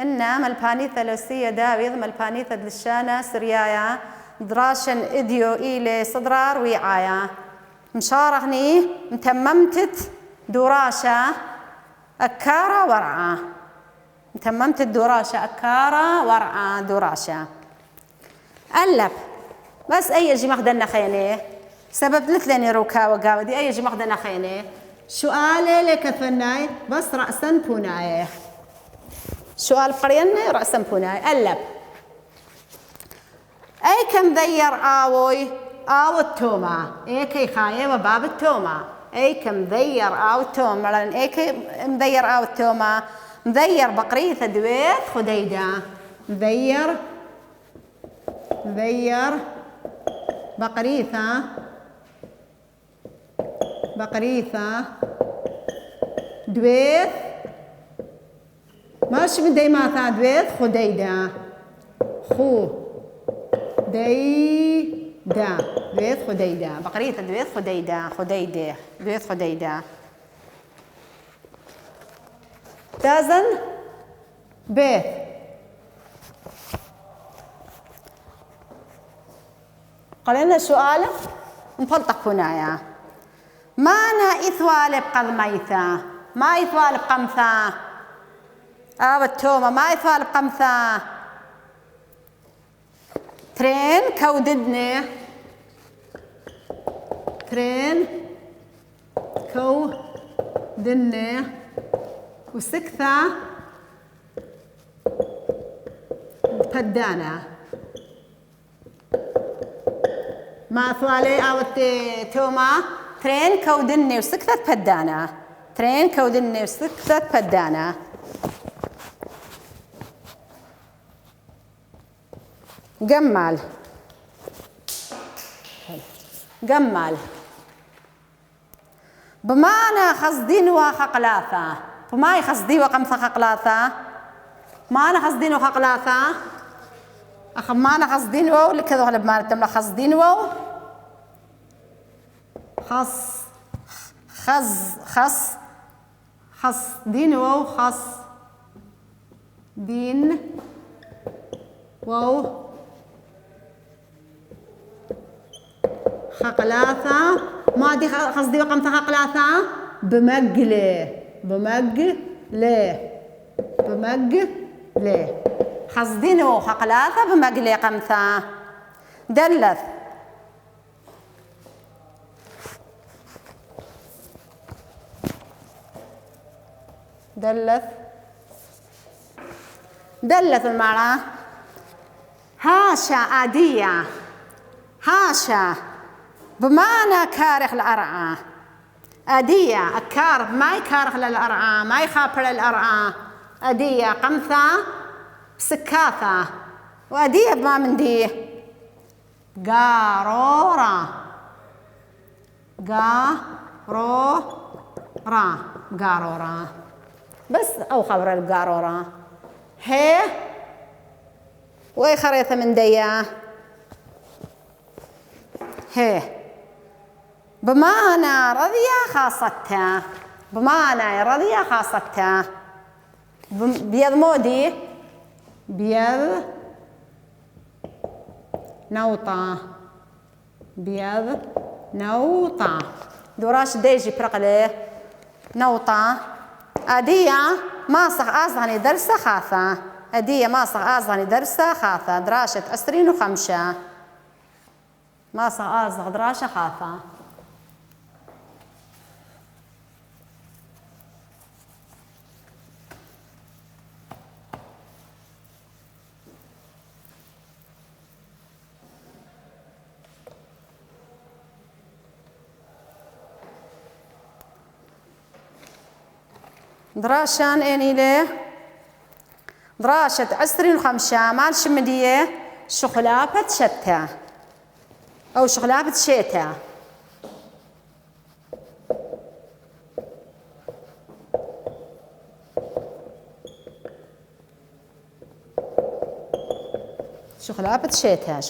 إن ملبانيثا لوسية داويض ملبانيثا دلشانة سريايا دراشن إديو إيلي صدرار ويعايا مشارغني متممتت دوراشة أكارة ورعة متممتت دوراشة أكارة ورعة دوراشة ألب بس أي جي مخدنا خيني سبب لثلني روكا وقاودي أي جي مخدنا خيني سؤالي لك فناي بس رأسا بوناي سؤال قريني رأسا بوناي ألب أي كم ذير آوي آو التوما أي كي خاية وباب التوما أي كم ذير آو التوما أي كي مذير آو التوما مذير بقريثة دويت خديدة مذير بقريثة دويت ماشي من ديماثا دويت خديدة ديدا دويت خديدة بقريثة دويت خديدة دويت خديدة تازن بيت قلنا سؤال نفلطق هنايا مانا إثوالب قضميثا ما إثوالب قمثا أو التومة ما إثوالب قمثا ترين كوددني وسكثة بدانا ما ثوالي أو توما ترين كودني وسكثة بدانا ترين كودني وسكثة بدانا جمال بمعنى خصدين وخقلاثة بما يخصدي وقمث خقلاثة ما أنا خصدين وخقلاثة ما أنا خصدين وو لكذا غلب ما نتملا خصدين وو خصدين وو دين وو خقلاثة ما دي قصدي وقمت خقلاثة بمقلة خصدين وو خقلاثة بمقلة قمثة دلث المعنى هاشا عادية هاشا بمعنى كارخ الأرعى أدية أكار ما يكارخ للأرعى ما يخاف للأرعى أدية قمثة سكاثة وأدية بما من دي قارورة بس أو خبر القارورة هي وي خريطة من ديا هي بمعنى رضية خاصتها بمعنى رضية خاصتها بيض مودي بيض نوطة دوراش ديجي برقلي نوطة أدية ما صح أصغني درسة خاثة أدية ما صح أصغني درسة خاثة دراشة 25 ما صح أصغ دراشة خاثة دراشان إني له دراشة 25 مال شمدية شخلابة شتى أو شخلابة شيتا شخلابة شيتا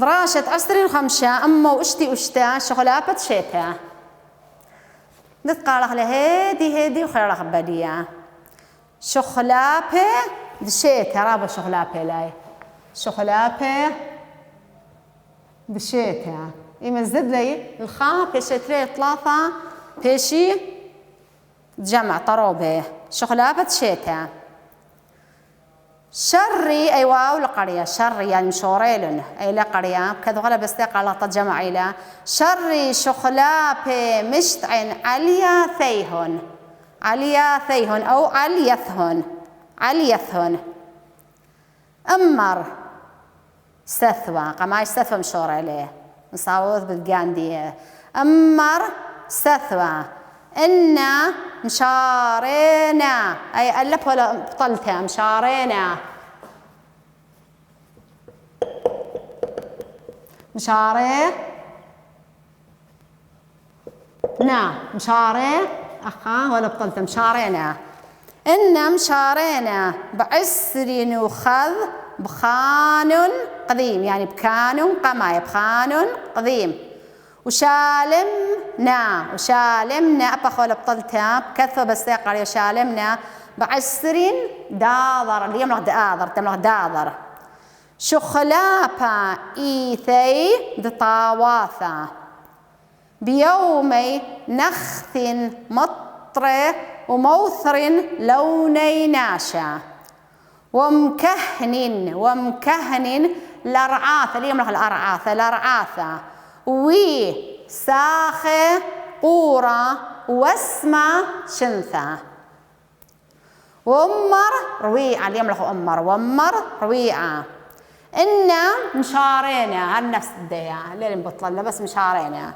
دراشة 25 أما واشتي شخلابة شيتا نتقارخ لهادي وخيرخ بديا شخلابة دشيت رابا شخلابة لاي شخلابة دشيتها يمزد لي الخاء بيشي 3 بيشي جمع طروبة شخلابة دشيتها شري أي واو لقرية شري يعني مشوريلن أي لقرية كذا غلا بستيق على جمع إلى شري شخلابة مشتعن عليا ثيهن أو عليثهن أمر ستثوى قماش ستثوى مشور عليه نصاوض بالقاندية أمر ستثوى إنا مشارينا أي ألف ولا بطلتها مشارينا مشاري أخا ولا بطلتها مشارينا إنا مشارينا بعسر نوخذ بخان قديم يعني بكان قماي بخان قديم وشالمنا أبا ولا بطلتها بكثوة بس يقرأ شالمنا بعسر داضر اليوم تملغ داضر شخلابا إيثي دطاواثا بيومي نخث مطر وموثر لوني ناشا ومكهن لرعاثة اليوم الأرعاثة وي ساخة قورة واسمة شنثة وأمر رويعة اليوم له أمر وأمر رويعة إنا مشارينا هالنفس الديا اللي بطلنا بس مشارينا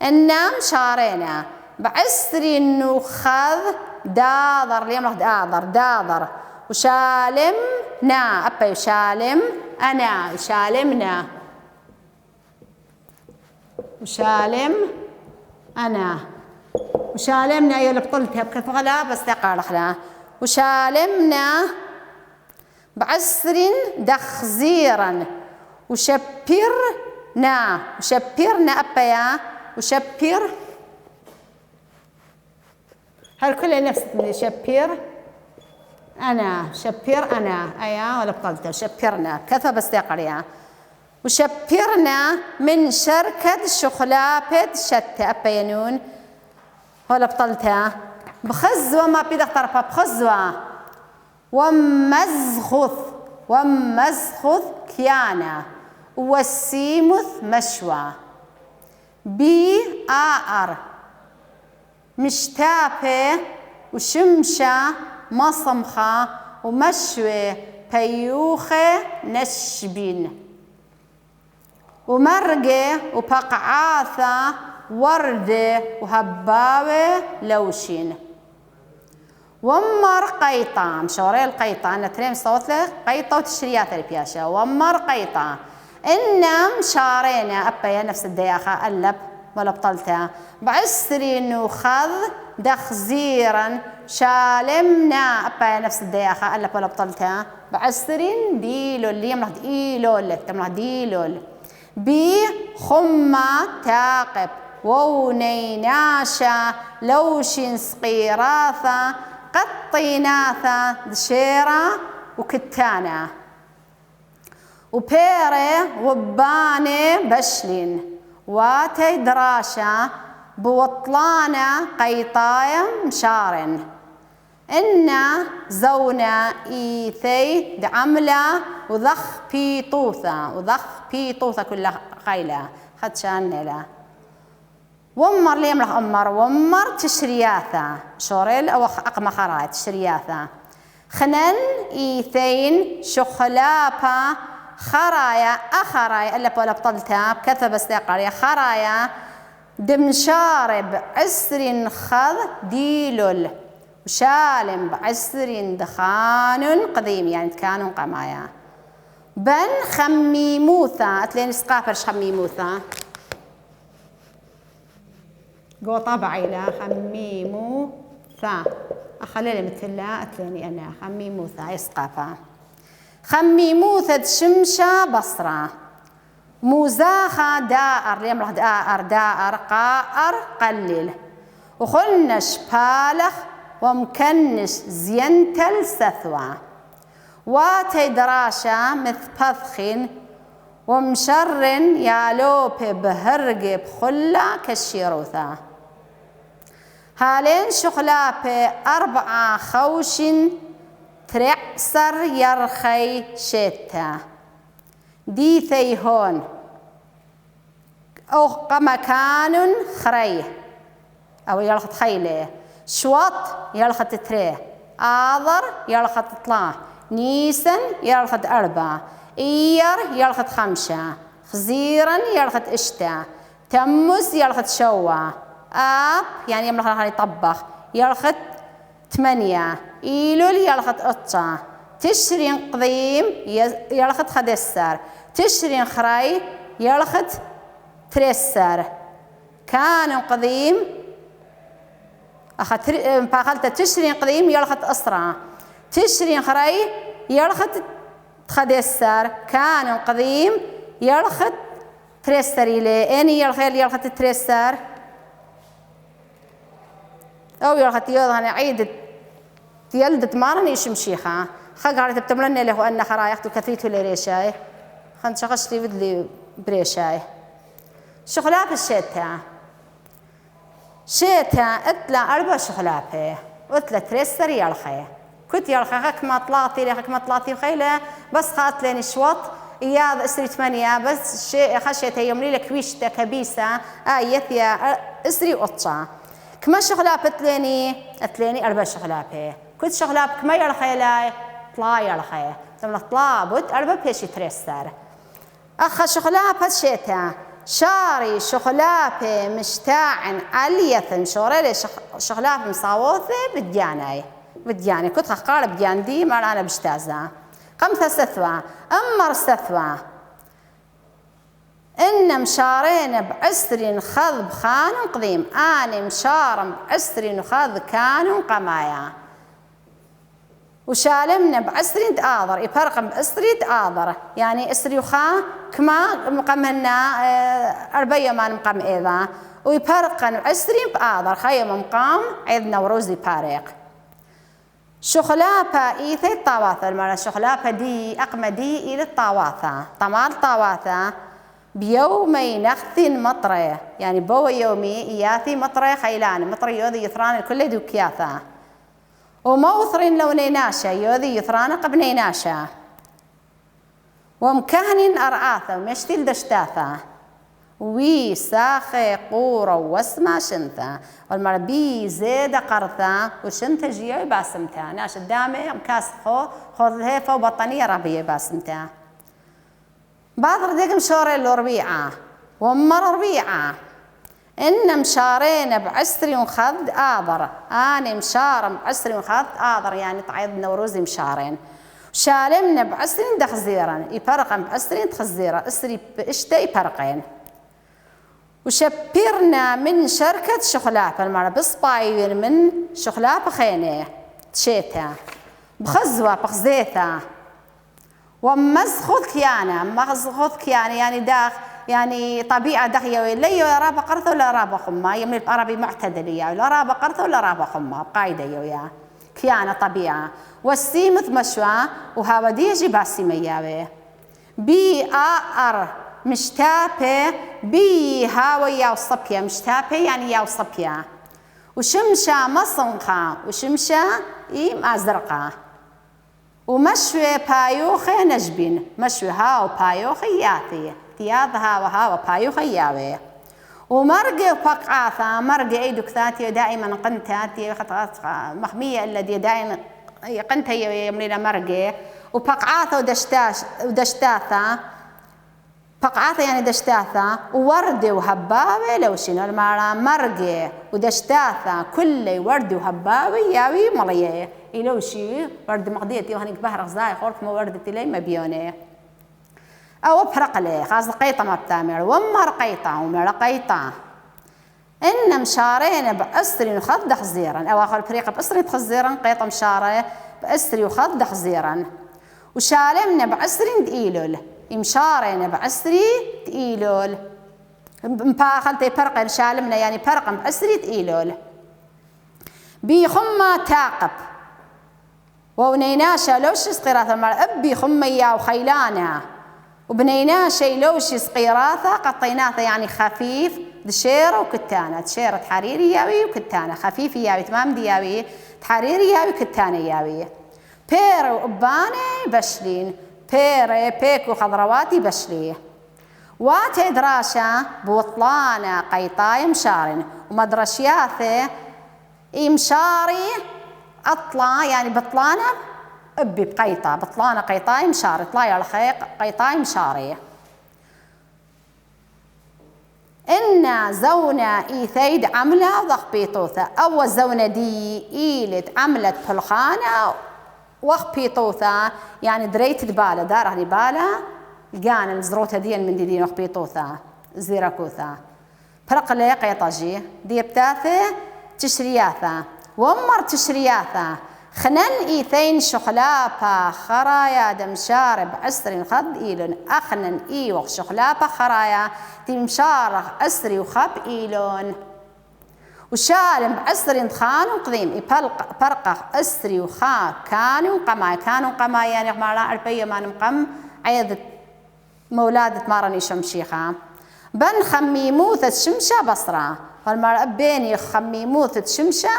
إنا مشارينا بعسر نوخذ داضر اليوم له داضر وشالمنا أبا يشالم أنا يشالمنا وشالم أنا وشالمنا يا اللي بطلتها بكث غلا بس تقارخنا وشالمنا بعسر دخزيرا وشبرنا أبا وشبر هل كل نفس شبر أنا أيا ولا بطلتها شبرنا كثا بس تقريها وشبرنا من شركة شخلابة شتى أبا ينون ولا بطلتها بخزوة ما بيدك طرفها بخزوة ومزخث كيانا والسيمث مشوى بآر مشتابة وشمشة مصمخة ومشوى بيوخة نشبين ومرقة وبقعاثة وردة وهباوة لوشين ومر قيطة مشوري القيطة أنا تريم صوت له قيطة وتشريات البياشة ومر قيطة إنا مشارينا أبا نفس الدياخة ألب ولا بطلتها بعسرين وخذ دخزيرا شالمنا أبا نفس الدياخة ألب ولا بطلتها بعسرين ديلول اللي يملح ديلول تملح ديلول بخمة تاقب وونيناشا لوشين صقيراثة قطيناثة دشيرة وكتانة وبيرة وبانة بشلين واتي دراشة بوطلانة قيطاية مشارن إنا زونا إيثي دعملة وذخ بيطوثة كلها خيلة خدشان لا ومر ليم له أمر ومر تشرياثة شوريل أو أقمى خرايط تشرياثة خنن إيثين شخلابة خرايا أخرايا إلا ولا بطلتها بكثب استقرية خرايا دمشارب عسر خذ ديلل وشالم بعسر دخان قديم يعني كانوا قمايا بن خميموثة أتلين سقافرش خميموثة قو طبعي لا خميموثة أخلي مثل لا أتليني أنا خميموثة يسقافة خميموثة شمشة بصرة موزاخة دائر ليمرح دائر قائر قلل وخنش بالخ ومكنش زينتل سثوى واتي دراشة مثبثخن ومشر يالوب بهرق بخلة كالشيروثة هالين شخلابة 4 خوش ترعسر يرخي شتا ديثي هون أو مكان خري أو يلخط خيله شوط يلخط تريه آذر يلخط طلاه نيسن يلخط 4 إير يلخط 5 خزيرا يلخط إشتا تمس يلخط شوا آب يعني يملخ يطبخ يلخط 8 إيلول يلخط قطة تشرين قديم يلخط خدسر تشرين خري يلخط ترسر كان قديم فاخلت تشرين قديم يلخط أسرع تشرين خري يلخط خدسر كان قديم يلخط ترسر إليه أني يلخط ترسر أو يلخط يوضعني عيد يلدت مارن يشمشيخا خقارة بتملنا له أن خرايقت كثيت لريشاي خن شخص لي بدلي بريشاي شغلاب الشتا شتا اتلا 4 شغلابه واتلا ترسر يلخي كنت يلخي هك ما طلعتي خيله بس خات لين شوط إياد اسري 8 بس شيء خشيته يملي لك ويشتا كبيسة يثيا اسري قطة كما شغلاب اتليني 4 شغلابه كنت شغلاب كما يلخي لاي طلا يلخي ثم طلا بوت 4 بيشي ترسر أخ شغلاب الشتا شاري شغلابه مشتاعن عليثن شوري شغلاب مصاوثه بدياني كنت خقار بديان دي ما أنا بشتازة 5 سثوى أمر سثوى إن مشارين بعسر خذ بخان قديم أنا مشار بعسر خذ كان قمايا وشالمنا بعسرين آذر يفرق بعسرين آذر يعني اسري وخا كما مقامنا 4 يومان مقام إذا ويفرق بعسرين بآذر خيم مقام عيد نوروزي باريق شخلابة إيثي الطواثة المرة شخلابة دي أقمى دي إلى الطواثة طمال طواثة بيومي نخث مطرة يعني بو يومي إياثي مطرة خيلان مطرة يوذي يثران الكل دوكياثة وموثرين لوني ناشا يوذي يثران قبني ناشا ومكهن أرعاثة ومشتل دشتاثة وي ساخي قورة واسمع شنثة والمرة بي زيد قرثة وشنثة جيوي باسمتها ناش الدامي مكاس خذ الهيفة وبطانية ربية باسمتها بعض رديق مشوري الربيعة ومر ربيعة إن مشارين بعسر وخذ آذر أنا مشار بعسر وخذ آذر يعني تعيد نوروزي مشارين شالمنا بعسر دخزيرا يفرقن بعسر تخزيرا اسري باشتا يفرقين وشبرنا من شركة شخلاب المرة بصبايين من شخلاب خينة تشيتا بخزوة بخزيثة ومزخذ كيانة مزخذ كيانة يعني داخ يعني طبيعة دخية لا يرى بقرث ولا رابا خما يملي العربي معتدلية ولا رابا قرث ولا رابا خما قايدة يويا كيانة طبيعة والسيمث مشوى وهاوديجي باسيمية بي آر مشتابة بي هاوية وصبية مشتابة يعني يا وصبية وشمشة مصنخة وشمشة أزرقة ومشوي بايوخي نجبين مشوي هاو بايوخي ياثي تياض هاو بايوخي ياوي ومرقة فقعاثة مرقة أي دكتاتي دائما قنتاتي مخمية الذي دائما قنتي يملينا مرقة وفقعاثة ودشتاثة فقعاثة يعني دشتاثة وورد وهبابة لو شنو المرة مرقة ودشتاثة كل ورد وهبابة ياوي مليه إلو شي ورد مقديتي وهنيك بهرق زاي خورك ما وردتي لي ما بيوني أو بحرق لي خاص قيطة ما بتعمل ومر قيطة ومر قيطة إن مشارين بأسري وخذ خزيرا أو آخر فريق بأسري خزيرا قيطة مشارة بأسري وخذ خزيرا وشالمنا بأسري دقيلول مشارين بأسري دقيلول مباخلتي فرق شالمنا يعني فرق بأسري دقيلول بي خمة تاقب وبنيناشا لوش صقيراثة المرأة أبي خمية وخيلانة وبنيناشا لوش صقيراثة قطيناثة يعني خفيف دشيرة وكتانة دشيرة حريري ياوي وكتانة خفيف ياوي تمام دياوي تحريري ياوي كتانة ياوي بير وأباني بشلين بيري بيكو خضرواتي بشليه واتي دراشة بوطلانة قيطاي مشارن ومدرشياثة مشاري أطلع يعني بطلانة أبي بقيطة بطلانة قيطاي مشاري طلاي الخيق قيطاي مشاري إن زونة إيثيد عملة وضخ بيطوثة أو زونة دي إيلت عملت بلخانة وخ بيطوثة يعني دريت دبالة داره دبالة لقانا الزروتة دي من دي وخ بيطوثة زيركوثة فرق لي قيطاجي دي بتاثة تشرياثة ومر تشرياثة خنن إيثين شخلابة خرايا دمشارب عسر خد إيلون أخنن إيوخ شخلابة خرايا دمشارخ عسري وخب إيلون وشالم بعسر خان وقديم فرقخ عسري وخا كانوا قماي يعني مالا أربية ما نمقم عيد مولادة مارني شمشيخة بن خميموثة شمشة بصرة فالمرأة بيني خميموثة شمشة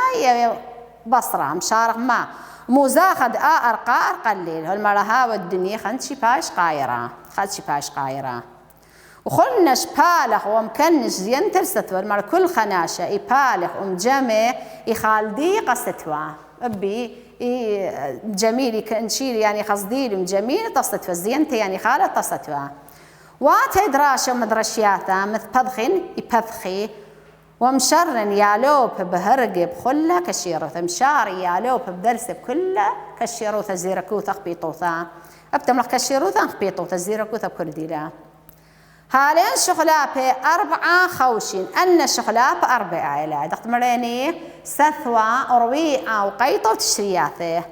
بصرة مشارق ما مزاخد أرقار قليل هالمرة هاو الدنيا خنشي باش قايرة وخلنا شبالخ ومكنش زين ترستوا المرة كل خناشة يبالخ ومجمع يخالدي قستوا أبي جميل كنشيل يعني قصدي مجميل تصتوا زينتي يعني خالة تصتوا واتي دراشة ومدرشياتا مثل بذخن يبذخي ومشرن يالوب بهرقب خلة كشيروثة مشار يالوب بدرس بكلة كشيروثة زيركوثة خبيطوثة أبتملخ كشيروثة خبيطوثة زيركوثة بكل ديلا هالين شخلابة 4 خوشين أن شخلابة 4 عائلة دخت مريني سثوة أرويعة وقيطة وتشرياثة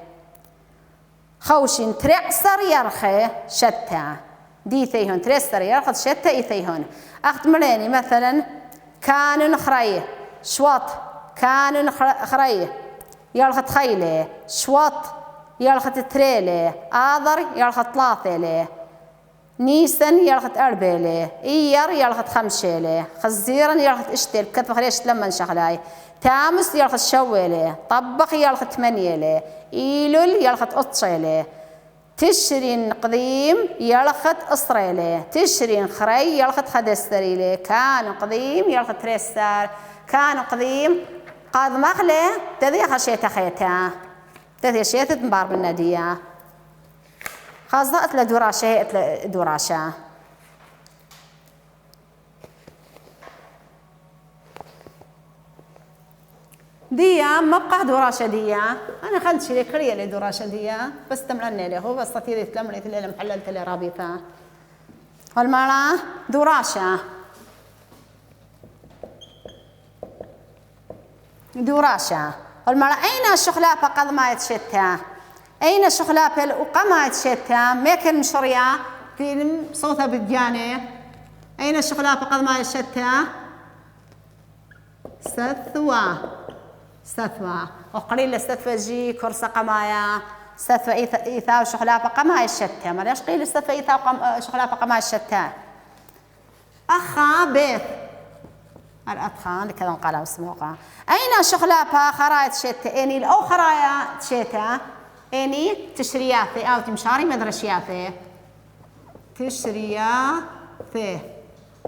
خوشين ترعسر يرخي شتى دي ثيهن ترعسر يرخي شتى إيثيهن أخت مريني مثلا كانوا خريه شوط كانوا خريه يالخت خيله شوط يالخت تريله آذر يالخت لاثله نيسن يالخت أربيله إير يالخت خمشيله خزيرا يالخت اشتل كتب خريش لما انشغلاي تامس يالخت شويله طبخ يالخت منيله إيلول يالخت أطشيله تشرين قديم يالخت إسرائيلي تشرين خري يالخت خدستريلي كان قديم يالخت تريستار كان قديم قاد مغلي تذي خشيت خيتا تذي شيت تنبار بالنادية خاصة لدوراشة دوراشة ديا مبقى دوراشة ديا أنا خلت شي كريه لي دوراشة ديا بس تمرني له هو بس تطيري تلمني تلي محللت لي رابطة والمرأة دوراشة والمرأة أين الشخلابة قد ما يتشتها أين الشخلابة وقما يتشتها ميكن شريا في صوتها بالجاني أين الشخلابة قد ما يتشتها ستوى وقليل استثوى جي كرسة قمايا استثوى إيثاء وشخلافة قمايا الشتى ما ليش قيل استثوى إيثاء وشخلافة قمايا الشتى أخا بيت الأطخان لكذا قالوا اسموقا أين شخلافة خرايط شتى إني الأو خرايا شتى إني تشرياثي أو تمشاري مدرشياثي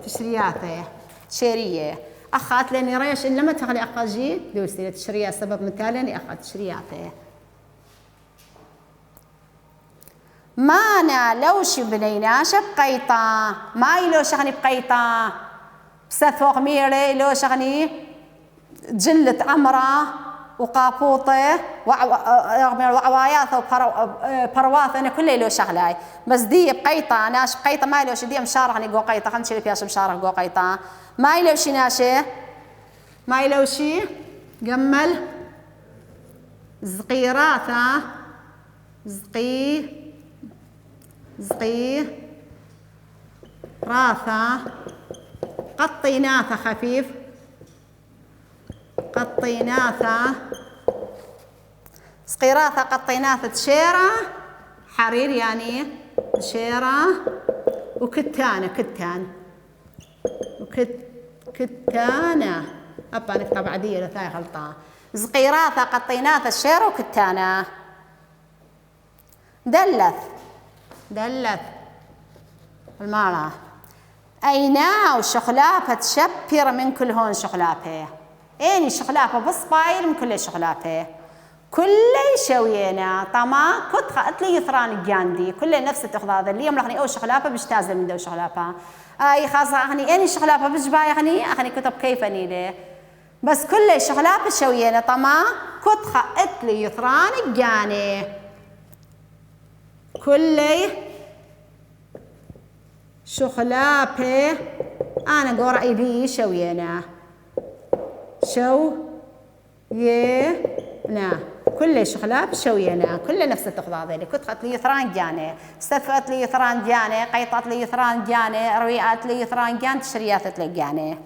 تشرياثي شيرية أخات لأني ريش إن لما تخلي أخاجي دوستي تشريا سبب مثال لأني أخات تشرياته مانا لوش بنيناش بقيطة ما يلوش غني بقيطة بسثوق ميري لوش غني جلة عمرة وقابوطة وعوايات وبرواث أنا كله يلوش شغلاي بس دي بقيطة ناش بقيطة ما يلوش دي مشارة غني جو قيطة خلنا نشيل فيها مشارة جو قيطة ما يلوشي ناشي ما يلوشي جمل زقيراثة زقي راثة قطيناثة خفيف قطيناثة سقيراثة قطيناث تشيرة حرير يعني شيرة وكتانة كتانة أبا نكتب عدية لثاي غلطان. زقيراثة قطيناث الشيرة وكتانة. دلث المارة أينا وشخلافة تشبر من كل هون شخلافة. إني شخلافة بصبايل من كل شخلافة. كل شوينا طما كنت خاتلي يثران الجاندي كل نفس تخضاض اللي يوم لخني أو شخلافة بجتازل من دو شخلافة. أي خاصة أخني إني شخلافة بجباي أخني كتب كيف أني له. بس كل شخلافة شوينا طما كنت خاتلي يثران الجاني. كل شخلافة أنا قرأي بي شوينا كل شخلافة شوينا كل نفس التخضاض اللي كنت خات لي يثران جاني استفقت لي يثران جاني قيطت لي يثران جاني رويات لي يثران جان تشريات لي جاني.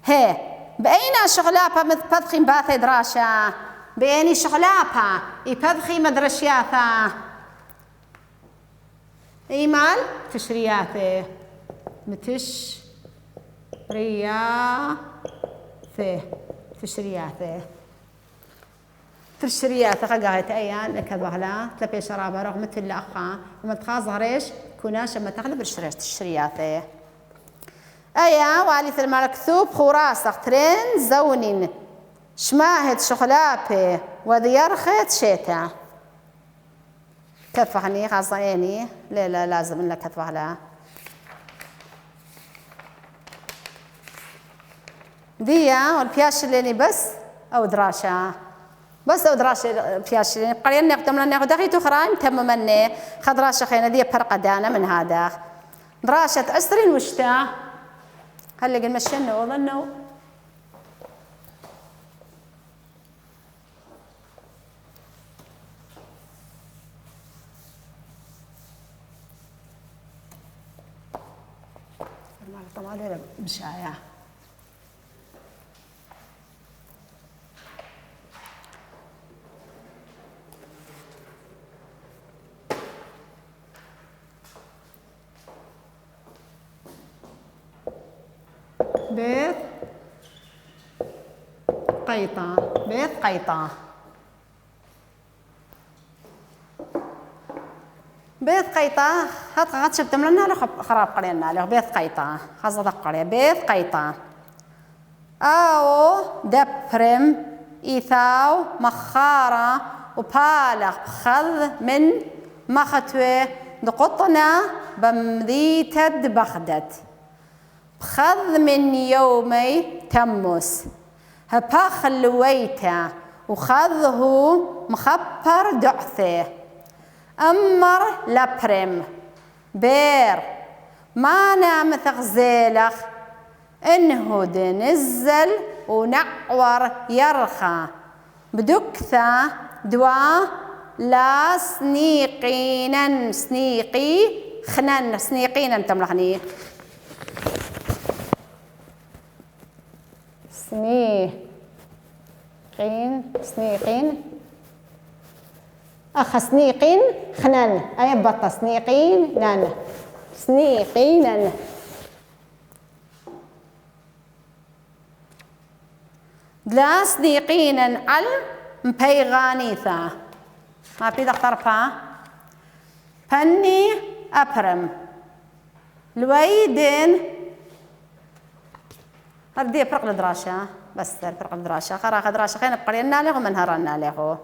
هي بأين شخلافة مثبثخي باث دراشة بأين شخلافة يبثخي مدرشياثة إيمال تشرياثه تشرياثه قاعدة أيان لكذا تلبي شرابة رغم مثل الأخا ومتخاز غريش كناش ما تغلب الشريش تشرياثه أيا والي المكتوب خراسة ترين زونين شماهد شخلابه وذي يرخت شيتا كفخني خاصة يعني لا لازم لك كتبه لها ديا والبياش اللي بس أو دراشة بياش اللي قرينا نقدم لنا دقيقة أخرى تممني خضراشة خينا دي فرق دانا من هذا دراشة أسرين وشتا هل قل مشينا وظنوا طبعا هذا مشايع بيت قيطة بيت قيطة هات شبت ملنا له خراب قرينا له بيت قيطة خاصة قرية بيت قيطة أو دبرم إيثاو مخارة وبالغ بخذ من مختوى دقطنا بمذيتد بخدت بخذ من يومي تمس هباخ اللويته وخذه مخبر دعثه أمر لبرم بير ما نام ثغزيلخ إنه دنزل ونعور يرخى بدكثة دوا لا سنيقينا سنيقينا تملحني سنيقين سنيقين خنان أي بطة سنيقينا لا سنيقينا على مبيغانيثا ما في طرفها فني أبرم الويدين هردي فرق الدراسة بس فرق الدراسة خرا دراسة خينا بقرينا له ومنهرنا له